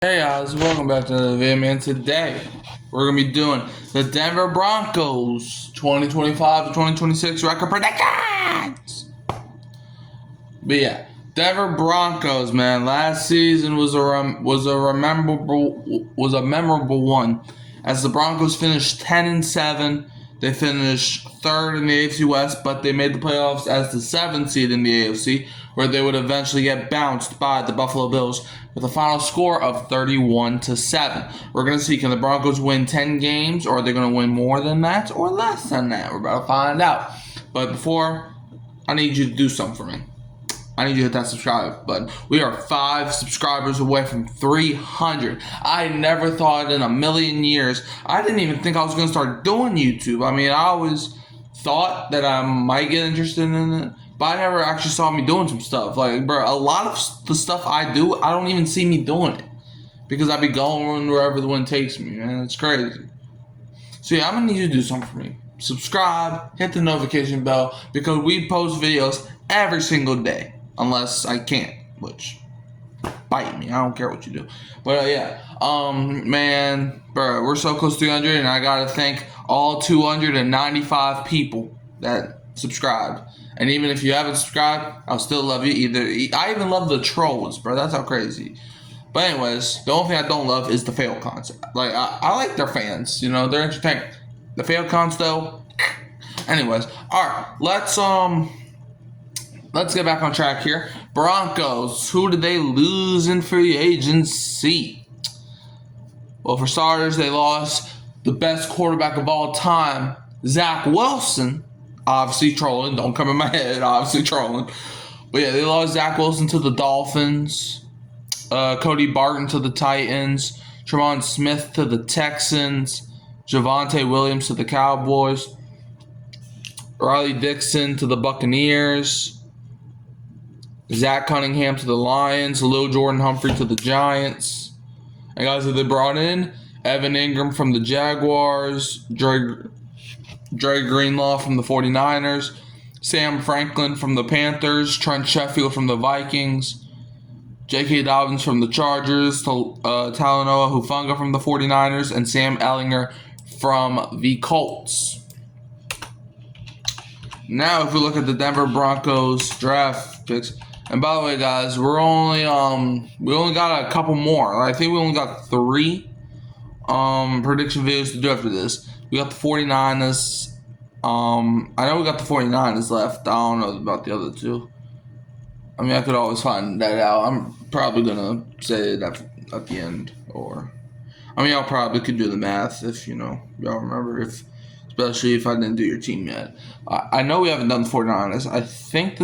Hey guys, welcome back to another video, man. Today, we're going to be doing the Denver Broncos 2025 to 2026 record predictions. But yeah, Denver Broncos, man, last season was a memorable one as the Broncos finished 10-7. They finished third in the AFC West, but they made the playoffs as the 7th seed in the AFC, where they would eventually get bounced by the Buffalo Bills with a final score of 31-7. We're going to see, can the Broncos win 10 games, or are they going to win more than that or less than that? We're about to find out. But before, I need you to do something for me. I need you to hit that subscribe button. We are 5 subscribers away from 300. I never thought in a million years. I didn't even think I was going to start doing YouTube. I mean, I always thought that I might get interested in it, but I never actually saw me doing some stuff. Like, bro, a lot of the stuff I do, I don't even see me doing it because I be going wherever the wind takes me, man. It's crazy. So yeah, I'm going to need you to do something for me. Subscribe, hit the notification bell, because we post videos every single day. Unless I can't, which bite me. I don't care what you do. But man, bro, we're so close to 300, and I gotta thank all 295 people that subscribed. And even if you haven't subscribed, I'll still love you. I even love the trolls, bro. That's how crazy. But anyways, the only thing I don't love is the fail cons. Like I like their fans, they're entertaining. The fail cons though. Anyways, all right, Let's get back on track here. Broncos, who did they lose in free agency? Well, for starters, they lost the best quarterback of all time, Zach Wilson. Obviously trolling. Don't come in my head. Obviously trolling. But yeah, they lost Zach Wilson to the Dolphins. Cody Barton to the Titans. Tremont Smith to the Texans. Javonte Williams to the Cowboys. Riley Dixon to the Buccaneers. Zach Cunningham to the Lions, Lil Jordan Humphrey to the Giants. And guys that they brought in, Evan Ingram from the Jaguars, Dre Greenlaw from the 49ers, Sam Franklin from the Panthers, Trent Sheffield from the Vikings, J.K. Dobbins from the Chargers, Talanoa Hufanga from the 49ers, and Sam Ellinger from the Colts. Now, if we look at the Denver Broncos draft picks, and by the way, guys, we only got a couple more. I think we only got 3 prediction videos to do after this. We got the 49ers. I know we got the 49ers left. I don't know about the other 2. I mean, I could always find that out. I'm probably gonna say it at the end, y'all probably could do the math if y'all remember, especially if I didn't do your team yet. I know we haven't done the 49ers. I think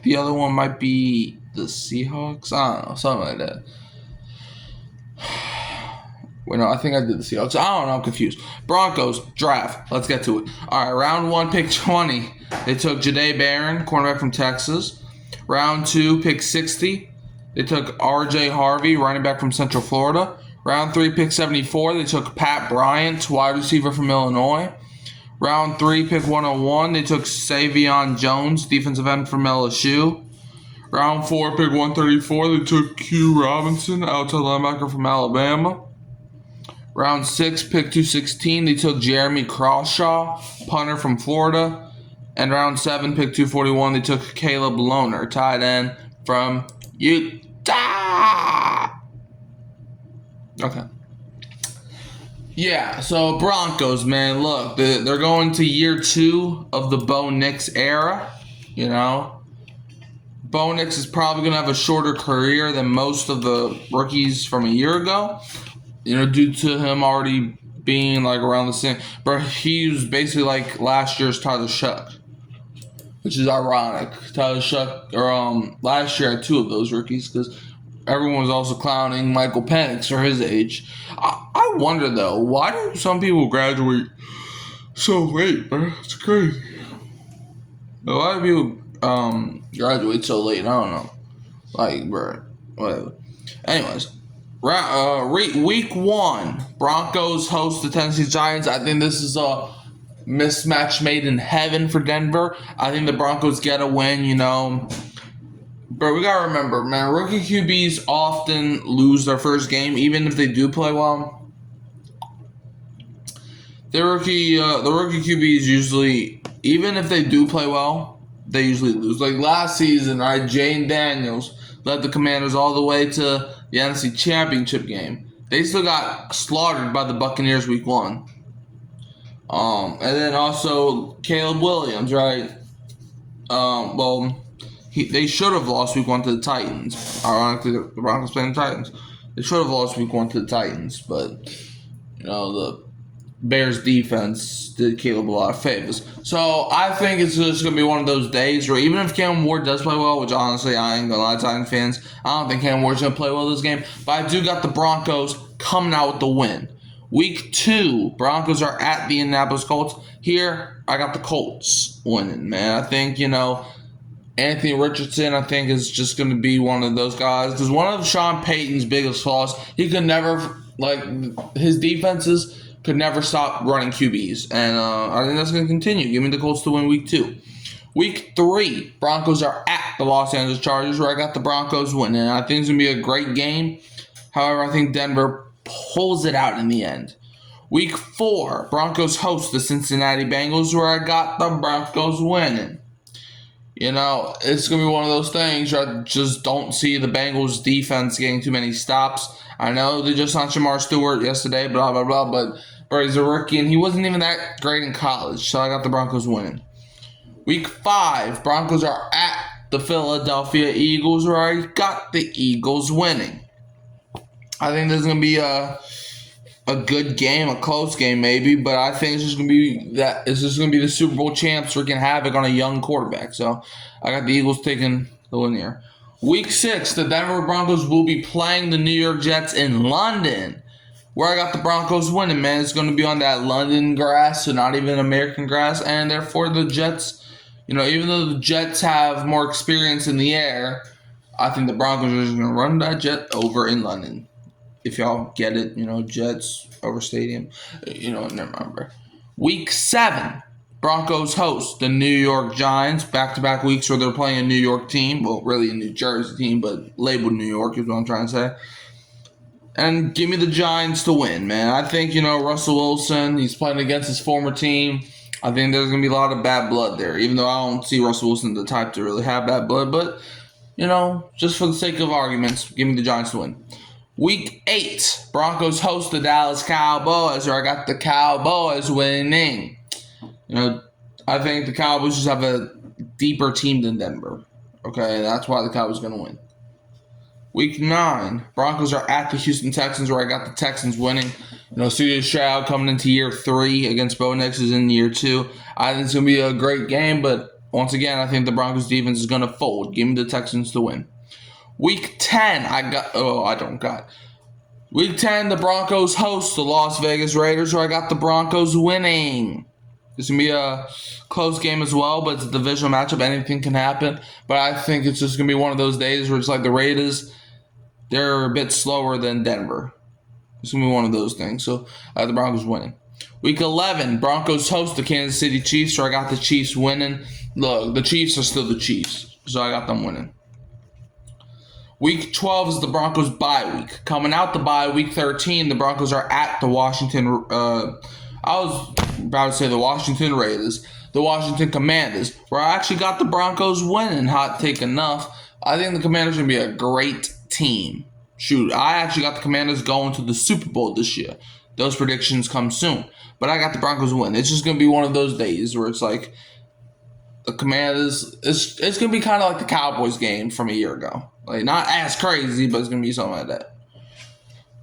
the other one might be the Seahawks. I don't know, something like that. Wait, no, I think I did the Seahawks. I don't know, I'm confused. Broncos draft. Let's get to it. All right, round 1, pick 20. They took Jahdae Barron, cornerback from Texas. Round 2, pick 60. They took R.J. Harvey, running back from Central Florida. Round 3, pick 74. They took Pat Bryant, wide receiver from Illinois. Round 3, pick 101. They took Savion Jones, defensive end from LSU. Round 4, pick 134. They took Q Robinson, outside linebacker from Alabama. Round 6, pick 216. They took Jeremy Crawshaw, punter from Florida. And round 7, pick 241. They took Caleb Lohner, tight end from Utah. Okay. Yeah, so Broncos, man, look, they're going to year 2 of the Bo Nix era, Bo Nix is probably going to have a shorter career than most of the rookies from a year ago, due to him already being, around the same. But he was basically like last year's Tyler Shuck, which is ironic. Tyler Shuck, last year had 2 of those rookies, because everyone was also clowning Michael Penix for his age. I wonder, though, why do some people graduate so late, bro? It's crazy. A lot of people graduate so late. I don't know. Bro, whatever. Anyways, week 1, Broncos host the Tennessee Giants. I think this is a mismatch made in heaven for Denver. I think the Broncos get a win, Bro, we gotta remember, man, rookie QBs often lose their first game, even if they do play well. The rookie QBs usually, even if they do play well, they usually lose. Like last season, right? Jane Daniels led the Commanders all the way to the NFC Championship game. They still got slaughtered by the Buccaneers week 1. And then also Caleb Williams, right? They should have lost week 1 to the Titans. Ironically, the Broncos playing the Titans. They should have lost week 1 to the Titans, but the Bears defense did Caleb a lot of favors. So I think it's just going to be one of those days where even if Cam Ward does play well, which honestly I ain't going to lie to Titans fans, I don't think Cam Ward's going to play well this game, but I do got the Broncos coming out with the win. Week 2, Broncos are at the Indianapolis Colts. Here, I got the Colts winning, man. I think, Anthony Richardson, I think, is just going to be one of those guys. Because one of Sean Payton's biggest flaws, he could never, his defenses could never stop running QBs. And I think that's going to continue. Give me the Colts to win week 2. Week 3, Broncos are at the Los Angeles Chargers, where I got the Broncos winning. I think it's going to be a great game. However, I think Denver pulls it out in the end. Week 4, Broncos host the Cincinnati Bengals, where I got the Broncos winning. It's going to be one of those things I just don't see the Bengals defense getting too many stops. I know they just signed Shamar Stewart yesterday, blah, blah, blah, but he's a rookie, and he wasn't even that great in college, so I got the Broncos winning. Week 5, Broncos are at the Philadelphia Eagles, where I got the Eagles winning. I think this is going to be a good game, a close game maybe, but I think it's just going to be the Super Bowl champs wreaking havoc on a young quarterback. So I got the Eagles taking the win here. Week 6, the Denver Broncos will be playing the New York Jets in London, where I got the Broncos winning, man. It's going to be on that London grass, so not even American grass, and therefore the Jets, even though the Jets have more experience in the air, I think the Broncos are just going to run that jet over in London. If y'all get it, Jets over stadium, never mind. Week 7, Broncos host the New York Giants, back-to-back weeks where they're playing a New York team. Well, really a New Jersey team, but labeled New York is what I'm trying to say. And give me the Giants to win, man. I think, Russell Wilson, he's playing against his former team. I think there's going to be a lot of bad blood there, even though I don't see Russell Wilson the type to really have bad blood. But, just for the sake of arguments, give me the Giants to win. Week 8, Broncos host the Dallas Cowboys, where I got the Cowboys winning. I think the Cowboys just have a deeper team than Denver. Okay, that's why the Cowboys are going to win. Week 9, Broncos are at the Houston Texans, where I got the Texans winning. C.J. Stroud coming into year 3 against Bo Nix is in year 2. I think it's going to be a great game, but once again, I think the Broncos defense is going to fold. Give me the Texans to win. Week 10, Week 10, the Broncos host the Las Vegas Raiders, where I got the Broncos winning. It's going to be a close game as well, but it's a divisional matchup. Anything can happen. But I think it's just going to be one of those days where it's like the Raiders, they're a bit slower than Denver. It's going to be one of those things. So I got the Broncos winning. Week 11, Broncos host the Kansas City Chiefs, where I got the Chiefs winning. Look, the Chiefs are still the Chiefs, so I got them winning. Week 12 is the Broncos bye week. Coming out the bye, week 13, the Broncos are at the Washington Raiders, the Washington Commanders, where I actually got the Broncos winning. Hot take enough. I think the Commanders are going to be a great team. Shoot, I actually got the Commanders going to the Super Bowl this year. Those predictions come soon. But I got the Broncos win. It's just going to be one of those days where it's like the Commanders, it's going to be kind of like the Cowboys game from a year ago. Like, not as crazy, but it's going to be something like that.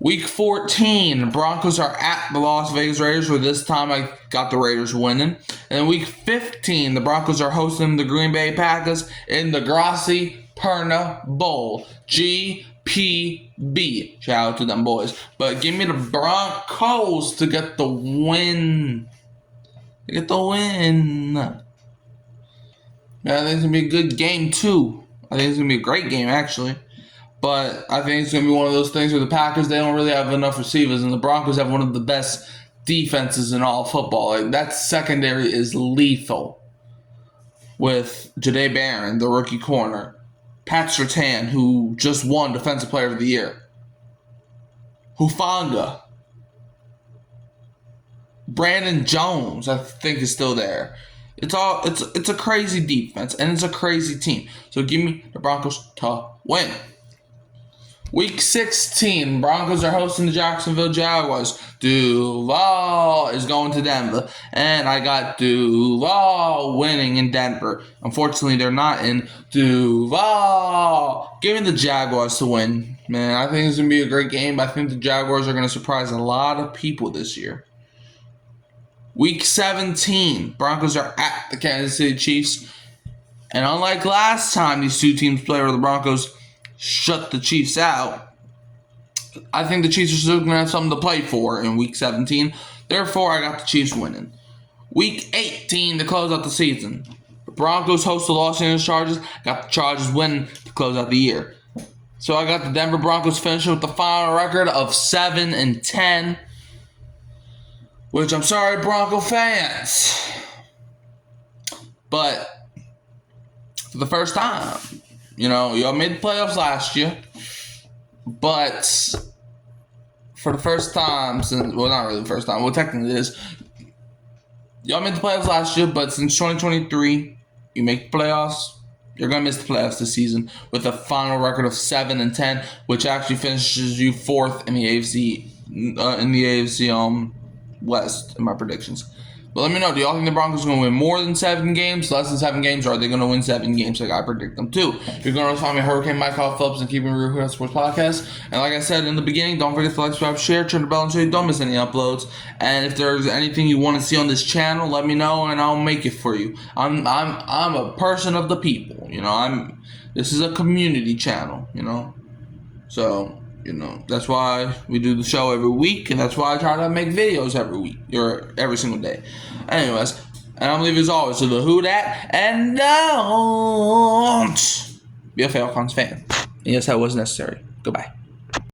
Week 14, Broncos are at the Las Vegas Raiders, where this time I got the Raiders winning. And then week 15, the Broncos are hosting the Green Bay Packers in the Grassi Perna Bowl. GPB. Shout out to them boys. But give me the Broncos to get the win. Yeah, I think it's going to be a good game, too. I think it's going to be a great game, actually. But I think it's going to be one of those things where the Packers, they don't really have enough receivers, and the Broncos have one of the best defenses in all football. Like, that secondary is lethal with Jahdae Barron, the rookie corner, Pat Surtain, who just won Defensive Player of the Year. Hufanga. Brandon Jones, I think, is still there. It's a crazy defense, and it's a crazy team. So give me the Broncos to win. Week 16, Broncos are hosting the Jacksonville Jaguars. Duval is going to Denver, and I got Duval winning in Denver. Unfortunately, they're not in Duval. Give me the Jaguars to win. Man, I think it's going to be a great game. I think the Jaguars are going to surprise a lot of people this year. Week 17, Broncos are at the Kansas City Chiefs. And unlike last time these two teams played where the Broncos shut the Chiefs out, I think the Chiefs are still going to have something to play for in Week 17. Therefore, I got the Chiefs winning. Week 18 to close out the season. The Broncos host the Los Angeles Chargers. Got the Chargers winning to close out the year. So I got the Denver Broncos finishing with the final record of 7-10. Which, I'm sorry, Bronco fans. But for the first time, y'all made the playoffs last year. But for the first time since, well, not really the first time, well, technically it is. Y'all made the playoffs last year, but since 2023, you make the playoffs. You're going to miss the playoffs this season with a final record of 7-10, which actually finishes you fourth in the AFC, West in my predictions. But let me know, do y'all think the Broncos are going to win more than 7 games, less than 7 games, or are they going to win 7 games like I predict them to? You're going to find me Hurricane Mike Phillips and Keeping It Real Here Sports Podcast. And like I said in the beginning, don't forget to like, subscribe, share, turn the bell on so you don't miss any uploads. And if there's anything you want to see on this channel, let me know and I'll make it for you. I'm a person of the people, this is a community channel, So, that's why we do the show every week, and that's why I try to make videos every week, or every single day. Anyways, and I'm leaving as always to the who dat, and don't be a Falcons fan. And yes, that was necessary. Goodbye.